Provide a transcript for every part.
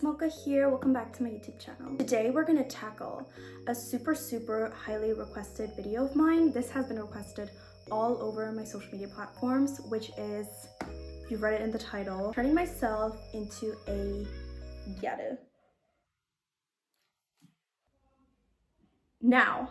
Mocha here. Welcome back to my YouTube channel. Today we're gonna tackle a super highly requested video of mine. This has been requested all over my social media platforms, which is, you've read it in the title, turning myself into a gyaru. Now,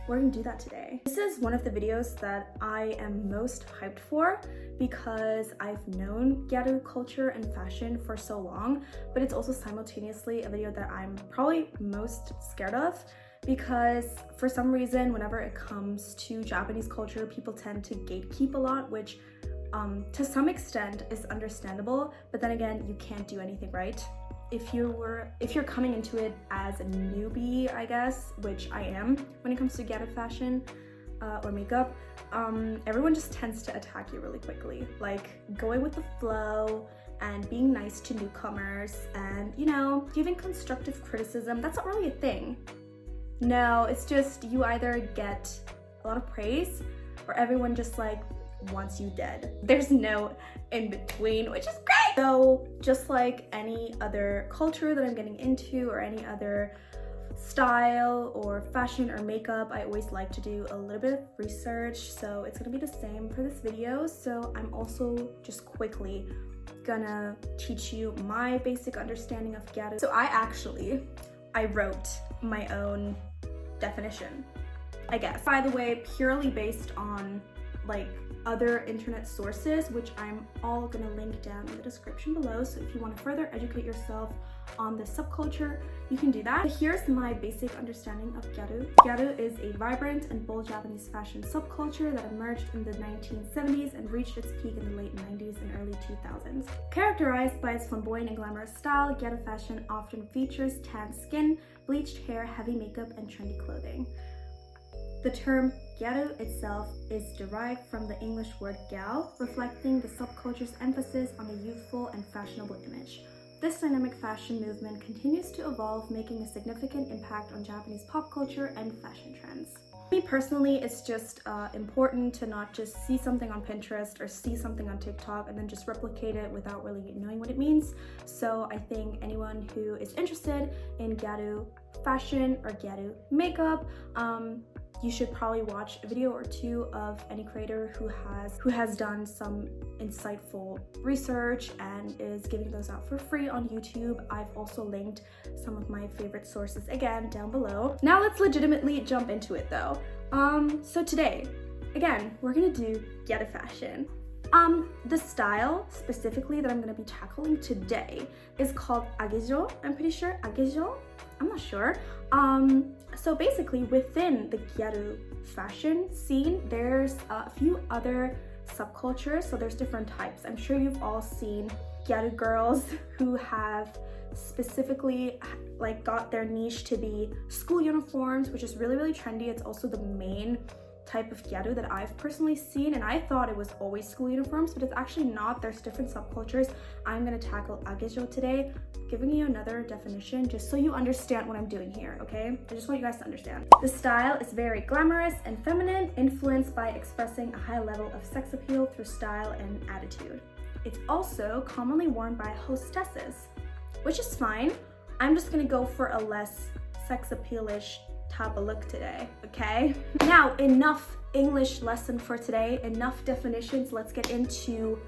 we're gonna do that today. This is one of the videos that I am most hyped for because I've known gyaru culture and fashion for so long, but it's also simultaneously a video that I'm probably most scared of because for some reason, whenever it comes to Japanese culture, people tend to gatekeep a lot, which to some extent is understandable, but then again, you can't do anything right. If you're coming into it as a newbie, I guess, which I am when it comes to gyaru fashion or makeup, everyone just tends to attack you really quickly. Like going with the flow and being nice to newcomers and, you know, giving constructive criticism, that's not really a thing. No, it's just you either get a lot of praise or everyone just like wants you dead. There's no in between, which is great. So just like any other culture that I'm getting into or any other style or fashion or makeup, I always like to do a little bit of research. So it's gonna be the same for this video. So I'm also just quickly gonna teach you my basic understanding of gyaru. So I wrote my own definition, I guess. By the way, purely based on like other internet sources, which I'm all gonna link down in the description below. So if you want to further educate yourself on the subculture, you can do that. But here's my basic understanding of gyaru. Gyaru is a vibrant and bold Japanese fashion subculture that emerged in the 1970s and reached its peak in the late 90s and early 2000s. Characterized by its flamboyant and glamorous style, gyaru fashion often features tan skin, bleached hair, heavy makeup, and trendy clothing. The term gyaru itself is derived from the English word gyal, reflecting the subculture's emphasis on a youthful and fashionable image. This dynamic fashion movement continues to evolve, making a significant impact on Japanese pop culture and fashion trends. Me personally, it's just important to not just see something on Pinterest or see something on TikTok and then just replicate it without really knowing what it means. So I think anyone who is interested in gyaru fashion or gyaru makeup, you should probably watch a video or two of any creator who has done some insightful research and is giving those out for free on YouTube. I've also linked some of my favorite sources again down below. Now let's legitimately jump into it though. So today, again, we're gonna do gyaru fashion. The style specifically that I'm gonna be tackling today is called agejo. I'm pretty sure agejo. I'm not sure. So basically within the gyaru fashion scene, there's a few other subcultures. So there's different types. I'm sure you've all seen gyaru girls who have specifically like got their niche to be school uniforms, which is really trendy. It's also the main type of gyaru that I've personally seen, and I thought it was always school uniforms, but it's actually not. There's different subcultures. I'm gonna tackle agejo today, giving you another definition just so you understand what I'm doing here, okay? I just want you guys to understand. The style is very glamorous and feminine, influenced by expressing a high level of sex appeal through style and attitude. It's also commonly worn by hostesses, which is fine. I'm just gonna go for a less sex appeal-ish type of look today, okay? Now, enough English lesson for today, enough definitions. Let's get into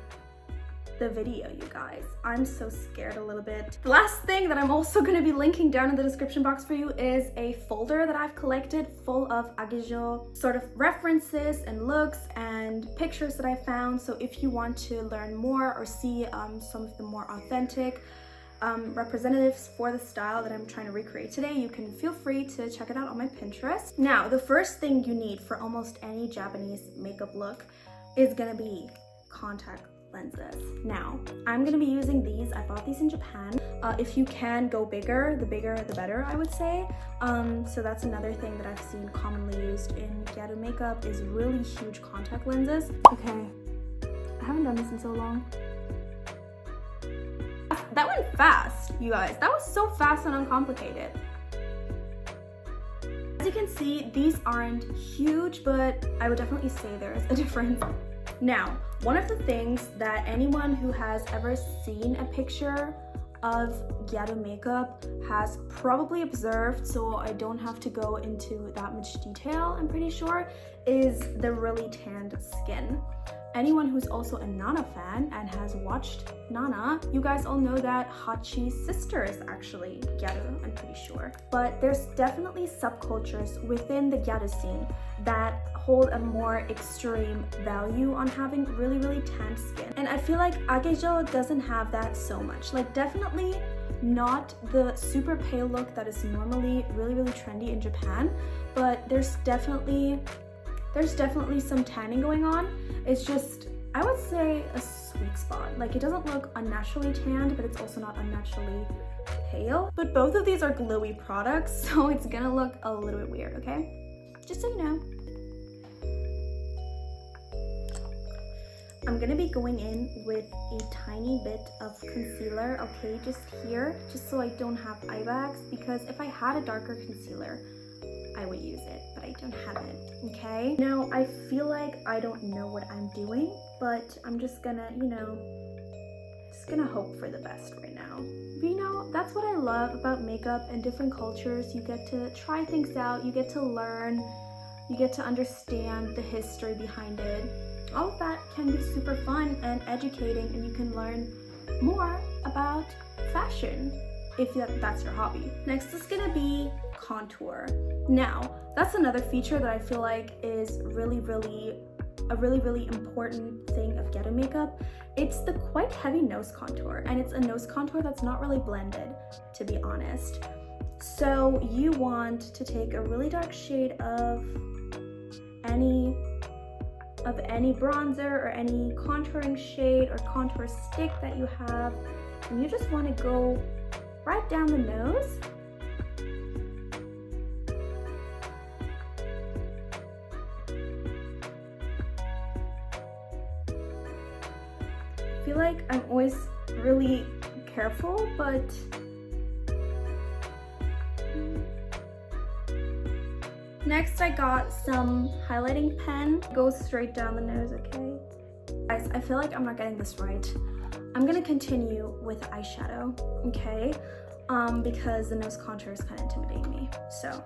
the video, you guys. I'm so scared a little bit. The last thing that I'm also gonna be linking down in the description box for you is a folder that I've collected full of agejo sort of references and looks and pictures that I found. So if you want to learn more or see some of the more authentic representatives for the style that I'm trying to recreate today, you can feel free to check it out on my Pinterest. Now, the first thing you need for almost any Japanese makeup look is gonna be contact lenses. Now, I'm gonna be using these. I bought these in Japan. If you can go bigger the better, I would say. So that's another thing that I've seen commonly used in gyaru makeup is really huge contact lenses. Okay, I haven't done this in so long. That went fast, you guys. That was so fast and uncomplicated. As you can see, these aren't huge, but I would definitely say there's a difference. Now, one of the things that anyone who has ever seen a picture of Gyaru makeup has probably observed, so I don't have to go into that much detail, I'm pretty sure, is the really tanned skin. Anyone who's also a Nana fan and has watched Nana, you guys all know that Hachi's sister is actually Gyaru, I'm pretty sure. But there's definitely subcultures within the Gyaru scene that hold a more extreme value on having really, really tanned skin. And I feel like Agejo doesn't have that so much. Like, definitely not the super pale look that is normally really, really trendy in Japan, but there's definitely some tanning going on. It's just, I would say, a sweet spot. Like, it doesn't look unnaturally tanned, but it's also not unnaturally pale. But both of these are glowy products, so it's gonna look a little bit weird, okay? Just so you know. I'm gonna be going in with a tiny bit of concealer, okay, just here, just so I don't have eye bags, because if I had a darker concealer, I would use it, but I don't have it, okay? Now, I feel like I don't know what I'm doing, but I'm just gonna, hope for the best right now. But that's what I love about makeup and different cultures. You get to try things out, you get to learn, you get to understand the history behind it. All of that can be super fun and educating, and you can learn more about fashion if that's your hobby. Next is gonna be contour. Now, that's another feature that I feel like is a really, really important thing of Gyaru makeup. It's the quite heavy nose contour, and it's a nose contour that's not really blended, to be honest. So you want to take a really dark shade of any bronzer or any contouring shade or contour stick that you have, and you just want to go right down the nose. I feel like I'm always really careful, but next I got some highlighting pen. Go straight down the nose, okay? Guys, I feel like I'm not getting this right. I'm gonna continue with eyeshadow, okay? Because the nose contour is kind of intimidating me. So,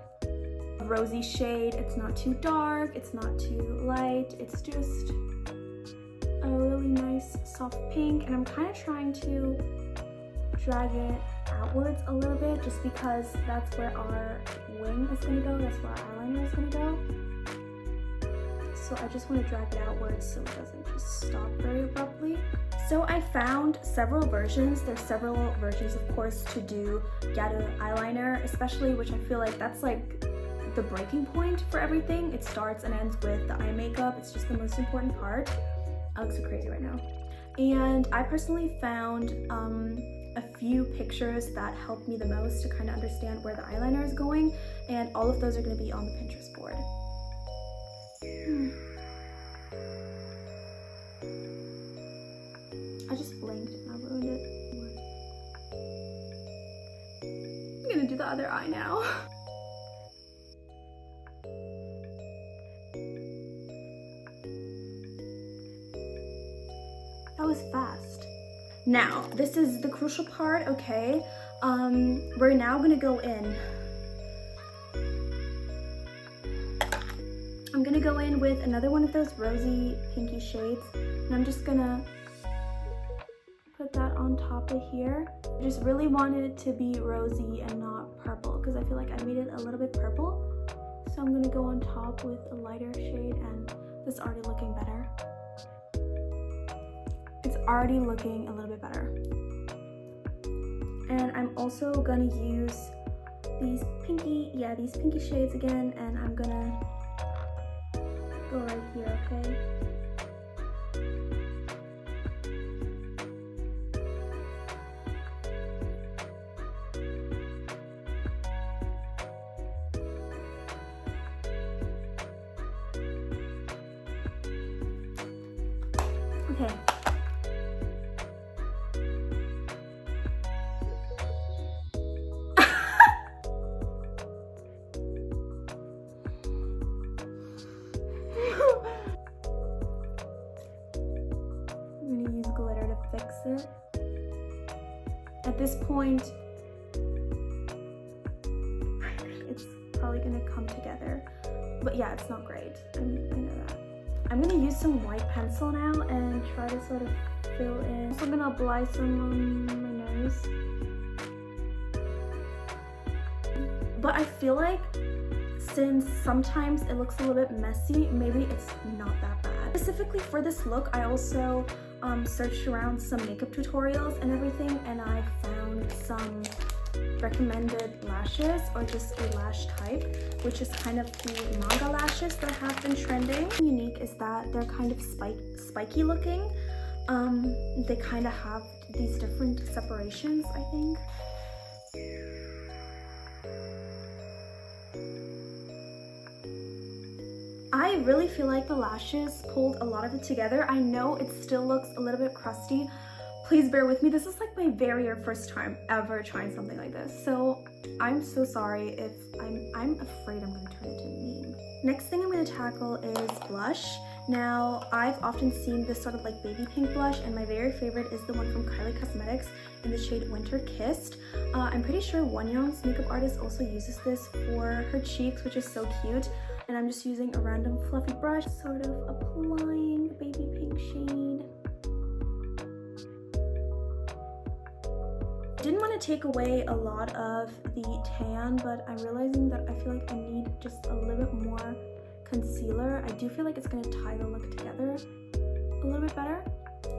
rosy shade, it's not too dark, it's not too light, it's just a really nice soft pink, and I'm kind of trying to drag it outwards a little bit just because that's where our wing is going to go, that's where our eyeliner is going to go. So I just want to drag it outwards so it doesn't just stop very abruptly. So I found several versions. There's several versions, of course, to do Gyaru eyeliner, especially, which I feel like that's like the breaking point for everything. It starts and ends with the eye makeup. It's just the most important part. I look so crazy right now. And I personally found a few pictures that helped me the most to kind of understand where the eyeliner is going, and all of those are going to be on the Pinterest board. I just blinked and I ruined it. I'm gonna do the other eye now. That was fast. Now, this is the crucial part, okay? We're now gonna go in. I'm gonna go in with another one of those rosy pinky shades, and I'm just gonna put that on top of here. I just really wanted it to be rosy and not purple, because I feel like I made it a little bit purple. So I'm gonna go on top with a lighter shade, and this is already looking better. It's already looking a little bit better. And I'm also gonna use these pinky shades again, and I'm gonna go right here, okay? Okay. I'm gonna use glitter to fix it. At this point, it's probably gonna come together. But yeah, it's not great. I know that. I'm gonna use some white pencil now and try to sort of fill in. I'm also gonna apply some on my nose. But I feel like since sometimes it looks a little bit messy, maybe it's not that bad. Specifically for this look, I also searched around some makeup tutorials and everything, and I found some recommended lashes, or just a lash type, which is kind of the manga lashes that have been trending. Unique is that they're kind of spiky looking. They kind of have these different separations, I think. I really feel like the lashes pulled a lot of it together. I know it still looks a little bit crusty. Please bear with me. This is like my very first time ever trying something like this. So I'm so sorry if I'm afraid I'm gonna turn into a meme. Next thing I'm gonna tackle is blush. Now, I've often seen this sort of like baby pink blush, and my very favorite is the one from Kylie Cosmetics in the shade Winter Kissed. I'm pretty sure Wonyoung's makeup artist also uses this for her cheeks, which is so cute. And I'm just using a random fluffy brush, sort of applying the baby pink shade. Didn't want to take away a lot of the tan, but I'm realizing that I feel like I need just a little bit more concealer. I do feel like it's going to tie the look together a little bit better.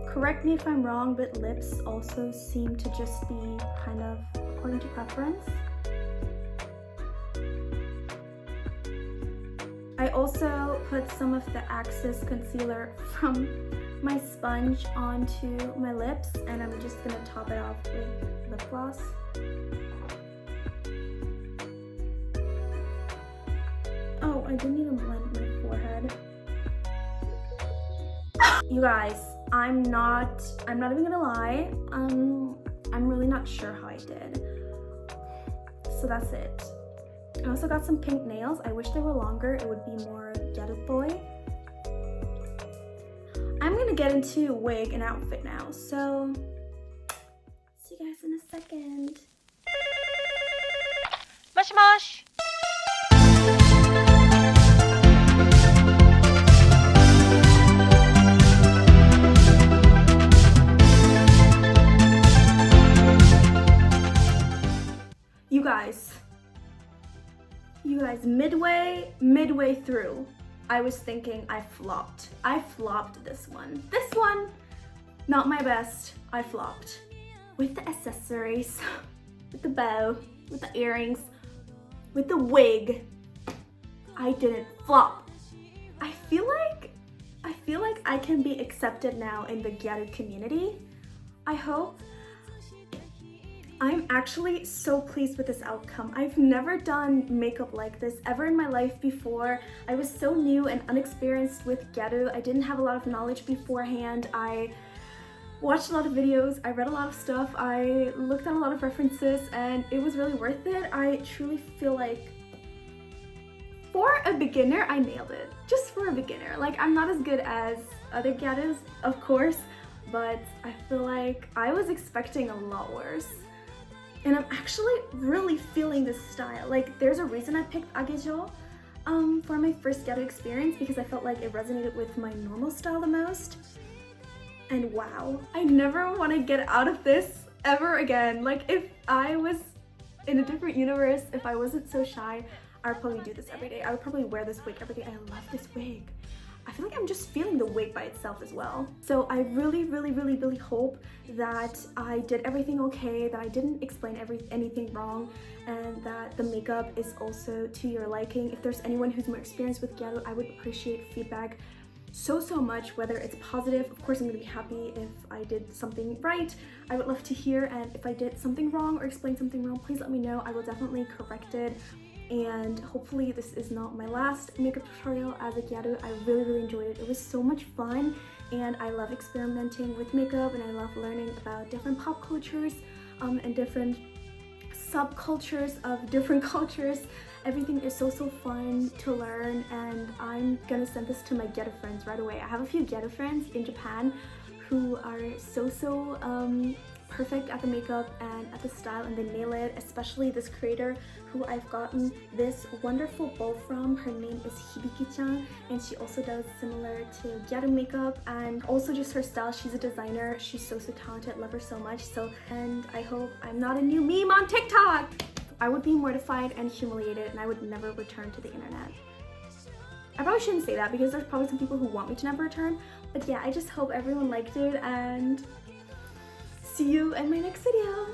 Correct me if I'm wrong, but lips also seem to just be kind of according to preference. I also put some of the Axis concealer from my sponge onto my lips, and I'm just gonna top it off with lip gloss. Oh, I didn't even blend my forehead. You guys, I'm not even gonna lie. I'm really not sure how I did. So that's it. I also got some pink nails. I wish they were longer. It would be more Gyaru boy. I'm gonna get into wig and outfit now. So, see you guys in a second. Moshi moshi. You guys, midway through, I was thinking I flopped. I flopped this one. This one, not my best. I flopped. With the accessories, with the bow, with the earrings, with the wig, I didn't flop. I feel like I can be accepted now in the Gyaru community. I hope. I'm actually so pleased with this outcome. I've never done makeup like this ever in my life before. I was so new and unexperienced with Gyaru. I didn't have a lot of knowledge beforehand. I watched a lot of videos, I read a lot of stuff, I looked at a lot of references, and it was really worth it. I truly feel like for a beginner, I nailed it. Just for a beginner. Like, I'm not as good as other Gyarus, of course, but I feel like I was expecting a lot worse. And I'm actually really feeling this style. Like, there's a reason I picked Agejo for my first Gyaru experience, because I felt like it resonated with my normal style the most. And wow, I never want to get out of this ever again. Like, if I was in a different universe, if I wasn't so shy, I would probably do this every day. I would probably wear this wig every day. I love this wig. I feel like I'm just feeling the wig by itself as well. So I really hope that I did everything okay, that I didn't explain anything wrong, and that the makeup is also to your liking. If there's anyone who's more experienced with Gyaru, I would appreciate feedback so much, whether it's positive. Of course, I'm gonna be happy if I did something right. I would love to hear, and if I did something wrong or explained something wrong, please let me know. I will definitely correct it. And hopefully this is not my last makeup tutorial as a Gyaru. I really enjoyed it. It was so much fun, and I love experimenting with makeup, and I love learning about different pop cultures and different subcultures of different cultures. Everything is so fun to learn, and I'm gonna send this to my Gyaru friends right away. I have a few Gyaru friends in Japan who are so perfect at the makeup and at the style, and they nail it, especially this creator who I've gotten this wonderful bowl from. Her name is Hibiki-chan, and she also does similar to Gyaru makeup, and also just her style. She's a designer. She's so talented. Love her so much. And I hope I'm not a new meme on TikTok. I would be mortified and humiliated, and I would never return to the internet. I probably shouldn't say that because there's probably some people who want me to never return, but yeah, I just hope everyone liked it, and see you in my next video.